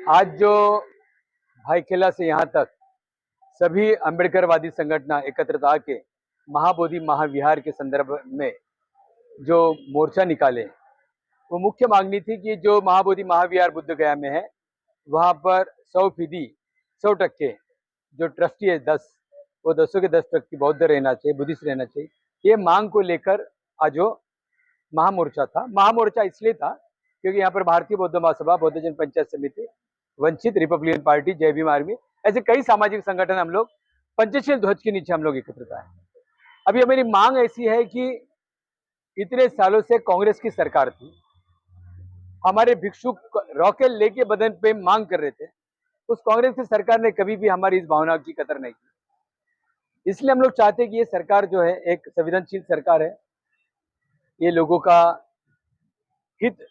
आज जो भाईखेला से यहाँ तक सभी अम्बेडकरवादी संगठन एकत्रित आके महाबोधि महाविहार के संदर्भ में जो मोर्चा निकाले, वो मुख्य मांगनी थी कि जो महाबोधि महाविहार बुद्ध गया में है, वहाँ पर 100% 100% जो ट्रस्टी है 10, वो 10 के 10% बौद्ध रहना चाहिए, बुद्धिस्ट रहना चाहिए। ये मांग को लेकर आज जो महामोर्चा था, महामोर्चा इसलिए था क्योंकि यहाँ पर भारतीय बौद्ध महासभा, बौद्ध जन पंचायत समिति, वंचित, रिपब्लिकन पार्टी, जय भीम आर्मी, ऐसे कई सामाजिक संगठन हम लोग पंचशील ध्वज के नीचे हम लोग एकत्रित आए। अभी मेरी मांग ऐसी है कि इतने सालों से कांग्रेस की सरकार थी, हमारे भिक्षुक रॉकेट लेके बदन पे मांग कर रहे थे, उस कांग्रेस की सरकार ने कभी भी हमारी इस भावना की कदर नहीं की। इसलिए हम लोग चाहते हैं कि ये सरकार जो है एक संवेदनशील सरकार है, ये लोगों का हित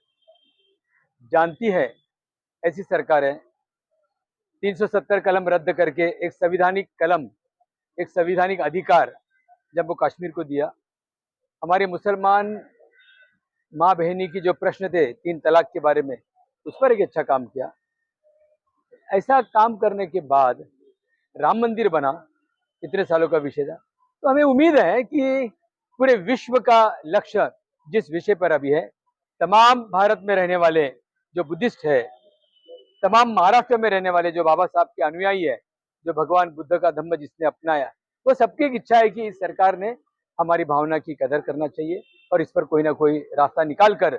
जानती है, ऐसी सरकार है। 370 कलम रद्द करके एक संविधानिक कलम, एक संविधानिक अधिकार जम्मू कश्मीर को दिया। हमारे मुसलमान माँ बहनी की जो प्रश्न थे 3 तलाक के बारे में, उस पर एक अच्छा काम किया। ऐसा काम करने के बाद राम मंदिर बना, इतने सालों का विषय था। तो हमें उम्मीद है कि पूरे विश्व का लक्ष्य जिस विषय पर अभी है, तमाम भारत में रहने वाले जो बुद्धिस्ट है, तमाम महाराष्ट्र में रहने वाले जो बाबा साहब के अनुयायी है, जो भगवान बुद्ध का धम्म जिसने अपनाया, वो सबकी इच्छा है कि इस सरकार ने हमारी भावना की कदर करना चाहिए और इस पर कोई ना कोई रास्ता निकाल कर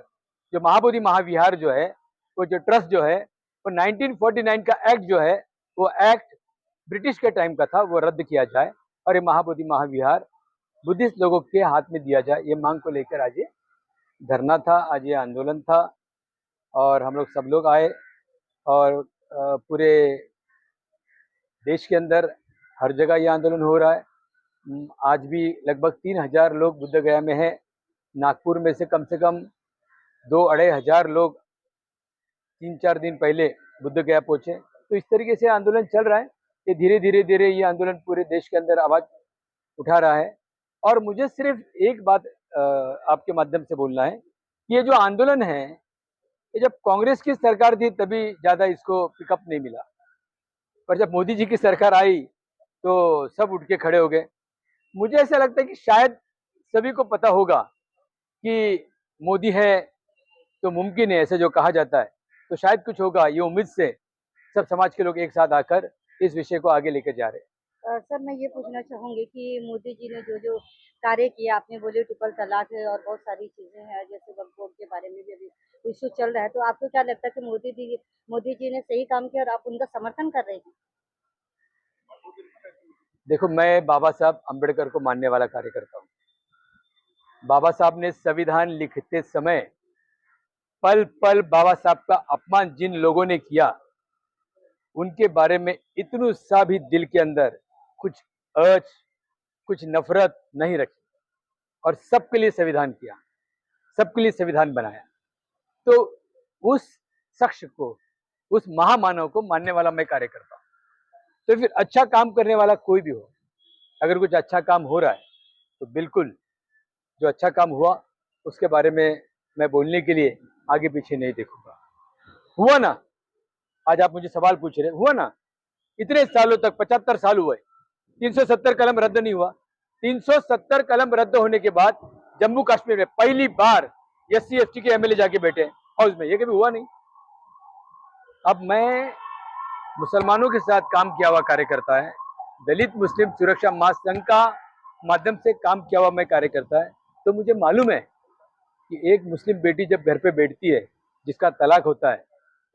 जो महाबोधि महाविहार जो है, वो जो ट्रस्ट जो है, वो 1949 का एक्ट जो है, वो एक्ट ब्रिटिश के टाइम का था, वो रद्द किया जाए और ये महाबोधि महाविहार बुद्धिस्ट लोगों के हाथ में दिया जाए। ये मांग को लेकर आज ये धरना था, आज ये आंदोलन था और हम लोग सब लोग आए और पूरे देश के अंदर हर जगह ये आंदोलन हो रहा है। आज भी लगभग 3000 लोग बुद्ध गया में हैं। नागपुर में से कम 2-2.5 लोग 3-4 दिन पहले बुद्ध गया पहुंचे। तो इस तरीके से आंदोलन चल रहा है। ये धीरे धीरे ये आंदोलन पूरे देश के अंदर आवाज उठा रहा है। और मुझे सिर्फ एक बात आपके माध्यम से बोलना है कि ये जो आंदोलन है, ये जब कांग्रेस की सरकार थी तभी ज्यादा इसको पिकअप नहीं मिला, पर जब मोदी जी की सरकार आई तो सब उठ के खड़े हो गए। मुझे ऐसा लगता है कि शायद सभी को पता होगा कि मोदी है तो मुमकिन है, ऐसे जो कहा जाता है, तो शायद कुछ होगा। ये उम्मीद से सब समाज के लोग एक साथ आकर इस विषय को आगे लेकर जा रहे हैं। सर, मैं ये पूछना चाहूंगी कि मोदी जी ने जो जो कार्य किए, आपने बोले ट्रिपल तलाक है और बहुत सारी चीजें हैं, जैसे वक्फ बोर्ड के बारे में भी अभी इशू चल रहा है, तो आपको क्या लगता है कि मोदी जी ने सही काम किया और आप उनका समर्थन कर रहे हैं? देखो, मैं बाबा साहब अम्बेडकर को मानने वाला कार्यकर्ता हूँ। बाबा साहब ने संविधान लिखते समय पल पल बाबा साहब का अपमान जिन लोगों ने किया, उनके बारे में इतनु सा भी दिल के अंदर कुछ अर्ज, कुछ नफरत नहीं रखी और सबके लिए संविधान किया, सबके लिए संविधान बनाया। तो उस शख्स को, उस महामानव को मानने वाला मैं कार्यकर्ता हूँ। तो फिर अच्छा काम करने वाला कोई भी हो, अगर कुछ अच्छा काम हो रहा है तो बिल्कुल जो अच्छा काम हुआ उसके बारे में मैं बोलने के लिए आगे पीछे नहीं देखूंगा। हुआ ना, आज आप मुझे सवाल पूछ रहे, हुआ ना, इतने सालों तक 75 साल हुए, 370 कलम रद्द नहीं हुआ। 370 कलम रद्द होने के बाद जम्मू कश्मीर में पहली बार SC ST के MLA जाके बैठे हाउस में, ये कभी हुआ नहीं। अब मैं मुसलमानों के साथ काम किया हुआ कार्यकर्ता है, दलित मुस्लिम सुरक्षा महासंघ का माध्यम से काम किया हुआ मैं कार्यकर्ता है, तो मुझे मालूम है कि एक मुस्लिम बेटी जब घर पे बैठती है जिसका तलाक होता है,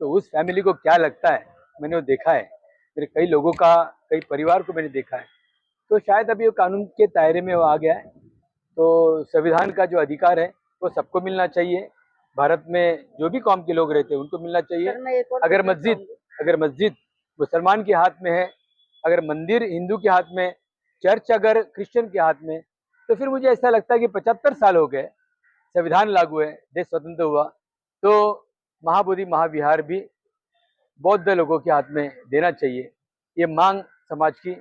तो उस फैमिली को क्या लगता है, मैंने वो देखा है। मेरे कई लोगों का, कई परिवार को मैंने देखा है। तो शायद अभी वो कानून के दायरे में वो आ गया है। तो संविधान का जो अधिकार है वो सबको मिलना चाहिए। भारत में जो भी कौम के लोग रहते हैं उनको मिलना चाहिए। सर, मैं एक और अगर पूछना मस्जिद चाहूंगी। अगर मस्जिद मुसलमान के हाथ में है, अगर मंदिर हिंदू के हाथ में, चर्च अगर क्रिश्चियन के हाथ में, तो फिर मुझे ऐसा लगता है कि 75 साल हो गए, संविधान लागू है, देश स्वतंत्र हुआ, तो महाबोधि महाविहार भी बौद्ध लोगों के हाथ में देना चाहिए। ये मांग समाज की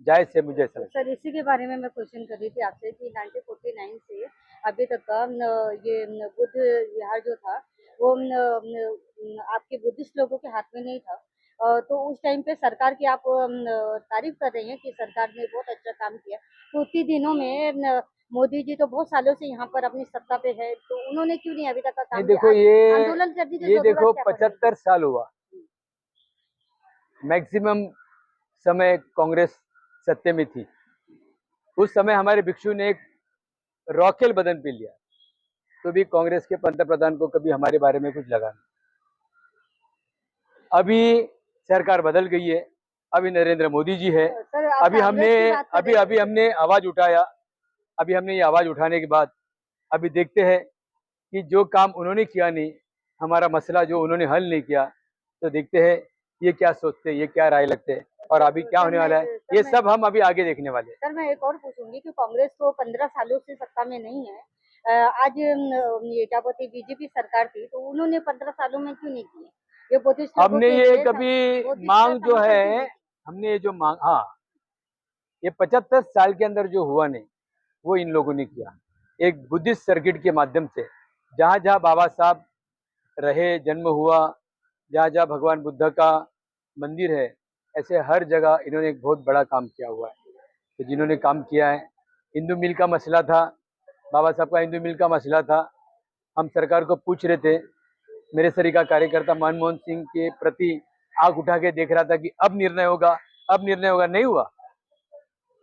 जायज है, मुझे ऐसा लगता है। सर, इसी के बारे में मैं क्वेश्चन कर रही थी आपसे कि 1949 से अभी तक का बुद्ध विहार जो था वो आपके बुद्धिस्ट लोगों के हाथ में नहीं था, तो उस टाइम पे सरकार की आप तारीफ कर रही हैं कि सरकार ने बहुत अच्छा काम किया। तो उतने दिनों में मोदी जी तो बहुत सालों से यहाँ पर अपनी सत्ता पे है, तो उन्होंने क्यों नहीं अभी तक का नहीं काम किया? देखो, आज आंदोलन करने की ये जरूरत देखो क्या पड़ रही है? 75 साल हुआ, मैक्सिमम समय कांग्रेस सत्ते में थी। उस समय हमारे भिक्षु ने एक रॉकेल बदन पे लिया, तो भी कांग्रेस के पंत प्रधान को कभी हमारे बारे में कुछ लगा नहीं। अभी सरकार बदल गई है, अभी नरेंद्र मोदी जी है। सर, आप अभी हमने कांग्रेस की बात कर अभी रहे अभी हैं। हमने आवाज उठाया। अभी हमने ये आवाज उठाने के बाद अभी देखते हैं कि जो काम उन्होंने किया नहीं, हमारा मसला जो उन्होंने हल नहीं किया, तो देखते हैं ये क्या सोचते हैं, ये क्या राय लगते हैं और अभी क्या होने वाला है, ये सब हम अभी आगे देखने वाले हैं। सर, मैं एक और पूछूंगी कि कांग्रेस तो 15 सालों से सत्ता में नहीं है। आज ये क्या बोलते बीजेपी सरकार थी, तो उन्होंने 15 सालों में क्यों नहीं किए? ये बुद्धिस्ट लोगों हमने के ये लिए कभी बुद्धिस्ट मांग जो समर्थन क्यों है, नहीं किए? हमने ये जो मांग, हाँ, ये 75 साल के अंदर जो हुआ नहीं, वो इन लोगों ने किया। एक बुद्धिस्ट सर्किट के माध्यम से जहाँ जहाँ बाबा साहब रहे, जन्म हुआ, जहाँ जहाँ भगवान बुद्ध का मंदिर है, ऐसे हर जगह इन्होंने एक बहुत बड़ा काम किया हुआ है। तो जिन्होंने काम किया है, हिंदू मिल का मसला था, बाबा साहब का हिंदू मिल का मसला था। हम सरकार को पूछ रहे थे, मेरे सरी का कार्यकर्ता मनमोहन सिंह के प्रति आंख उठा के देख रहा था कि अब निर्णय होगा, अब निर्णय होगा, नहीं हुआ।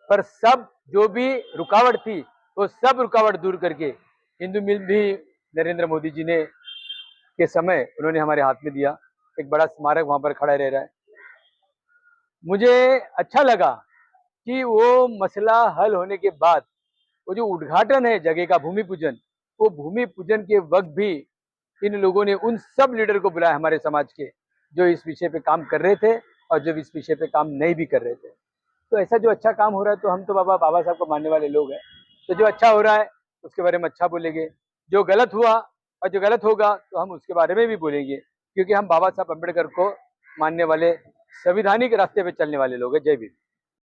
पर सब जो भी रुकावट थी, वो सब रुकावट दूर करके हिंदू मिल भी नरेंद्र मोदी जी ने के समय उन्होंने हमारे हाथ में दिया। एक बड़ा स्मारक वहां पर खड़ा रह रहा है। मुझे अच्छा लगा कि वो मसला हल होने के बाद वो जो उद्घाटन है जगह का, भूमि पूजन, वो भूमि पूजन के वक्त भी इन लोगों ने उन सब लीडर को बुलाया हमारे समाज के, जो इस विषय पे काम कर रहे थे और जो इस विषय पे काम नहीं भी कर रहे थे। तो ऐसा जो अच्छा काम हो रहा है, तो हम तो बाबा साहब को मानने वाले लोग हैं, तो जो अच्छा हो रहा है उसके बारे में अच्छा बोलेंगे। जो गलत हुआ और जो गलत होगा तो हम उसके बारे में भी बोलेंगे, क्योंकि हम बाबा साहब अम्बेडकर को मानने वाले, संवैधानिक रास्ते पे चलने वाले लोग हैं। जय भीम।